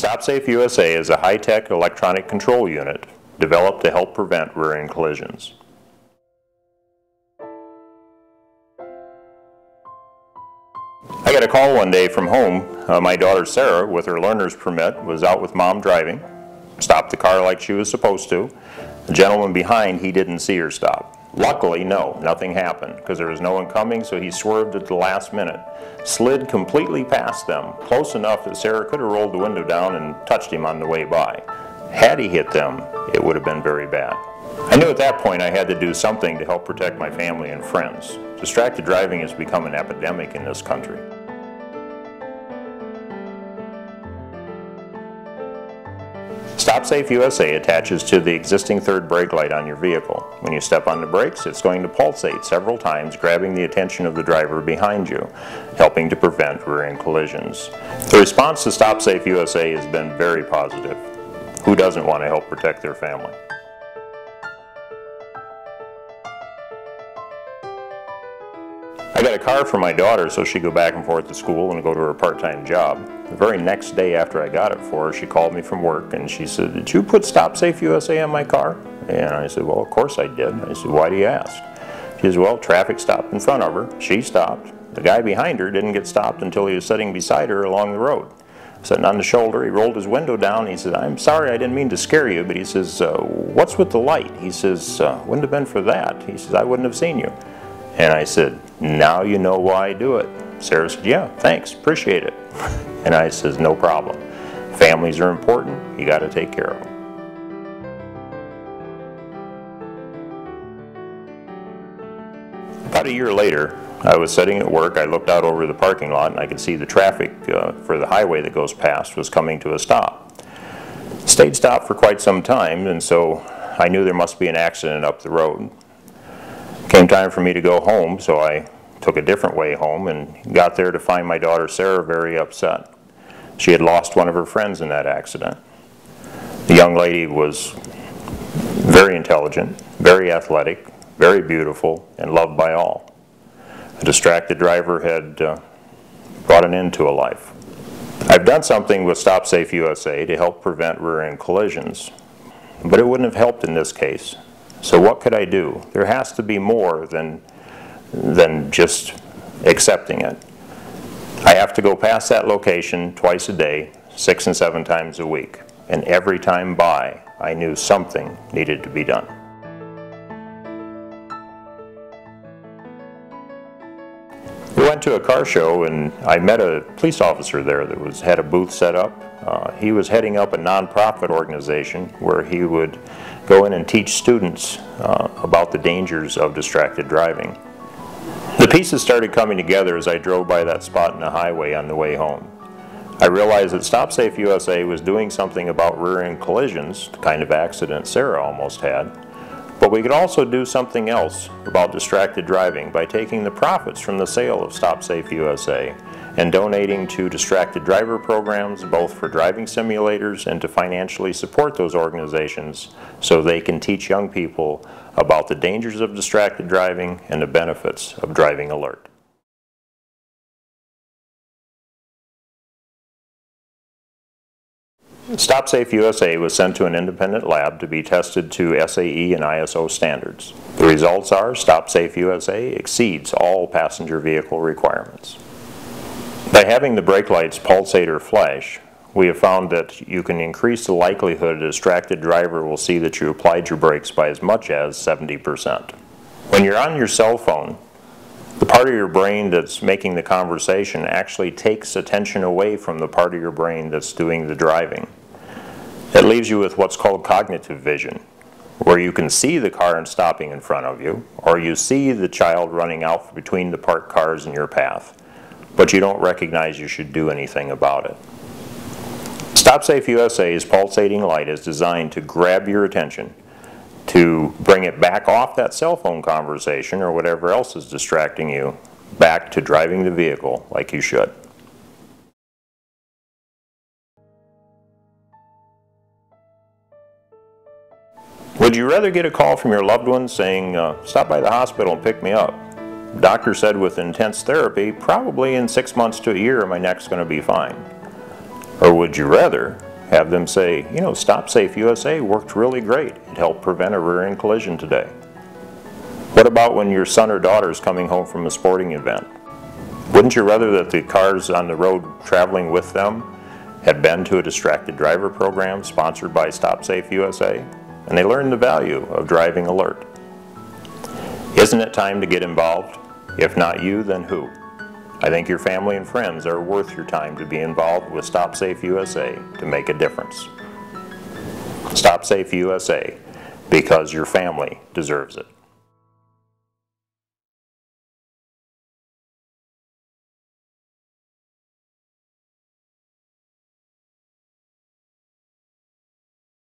StopSafeUSA is a high-tech electronic control unit developed to help prevent rear-end collisions. I got a call one day from home. My daughter Sarah, with her learner's permit, was out with mom driving, stopped the car like she was supposed to. The gentleman behind, he didn't see her stop. Luckily, no, nothing happened because there was no one coming, so he swerved at the last minute, slid completely past them, close enough that Sarah could have rolled the window down and touched him on the way by. Had he hit them, it would have been very bad. I knew at that point I had to do something to help protect my family and friends. Distracted driving has become an epidemic in this country. StopSafeUSA attaches to the existing third brake light on your vehicle. When you step on the brakes, it's going to pulsate several times, grabbing the attention of the driver behind you, helping to prevent rear-end collisions. The response to StopSafeUSA has been very positive. Who doesn't want to help protect their family? I got a car for my daughter so she'd go back and forth to school and go to her part-time job. The very next day after I got it for her, she called me from work and she said, "Did you put StopSafeUSA on my car?" And I said, "Well, of course I did." I said, "Why do you ask?" She said, "Well, traffic stopped in front of her. She stopped. The guy behind her didn't get stopped until he was sitting beside her along the road. Sitting on the shoulder, he rolled his window down. He said, 'I'm sorry, I didn't mean to scare you,' but he says, 'What's with the light?' He says, 'Wouldn't have been for that.' He says, 'I wouldn't have seen you.' And I said, 'Now you know why I do it.' Sarah said, 'Yeah, thanks, appreciate it.' And I says, 'No problem. Families are important, you got to take care of them.'" About a year later, I was sitting at work. I looked out over the parking lot and I could see the traffic for the highway that goes past was coming to a stop. Stayed stopped for quite some time, and so I knew there must be an accident up the road. Came time for me to go home, so I took a different way home and got there to find my daughter Sarah very upset. She had lost one of her friends in that accident. The young lady was very intelligent, very athletic, very beautiful, and loved by all. A distracted driver had brought an end to a life. I've done something with StopSafeUSA to help prevent rear-end collisions, but it wouldn't have helped in this case. So what could I do? There has to be more than just accepting it. I have to go past that location twice a day, 6 and 7 times a week. And every time by, I knew something needed to be done. We went to a car show and I met a police officer there that had a booth set up. He was heading up a nonprofit organization where he would go in and teach students about the dangers of distracted driving. The pieces started coming together as I drove by that spot in the highway on the way home. I realized that StopSafeUSA was doing something about rear-end collisions, the kind of accident Sarah almost had, but we could also do something else about distracted driving by taking the profits from the sale of StopSafeUSA and donating to distracted driver programs, both for driving simulators and to financially support those organizations so they can teach young people about the dangers of distracted driving and the benefits of driving alert. StopSafeUSA was sent to an independent lab to be tested to SAE and ISO standards. The results are StopSafeUSA exceeds all passenger vehicle requirements. By having the brake lights pulsate or flash, we have found that you can increase the likelihood a distracted driver will see that you applied your brakes by as much as 70%. When you're on your cell phone, the part of your brain that's making the conversation actually takes attention away from the part of your brain that's doing the driving. It leaves you with what's called cognitive vision, where you can see the car stopping in front of you, or you see the child running out between the parked cars in your path, but you don't recognize you should do anything about it. StopSafeUSA's pulsating light is designed to grab your attention, to bring it back off that cell phone conversation or whatever else is distracting you, back to driving the vehicle like you should. Would you rather get a call from your loved one saying, "Stop by the hospital and pick me up"? Doctor said with intense therapy, probably in 6 months to a year my neck's going to be fine. Or would you rather Have them say, you know, StopSafeUSA worked really great. It helped prevent a rear-end collision today. What about when your son or daughter is coming home from a sporting event? Wouldn't you rather that the cars on the road traveling with them had been to a distracted driver program sponsored by StopSafeUSA, and they learned the value of driving alert? Isn't it time to get involved? If not you, then who? I think your family and friends are worth your time to be involved with StopSafeUSA to make a difference. StopSafeUSA, because your family deserves it.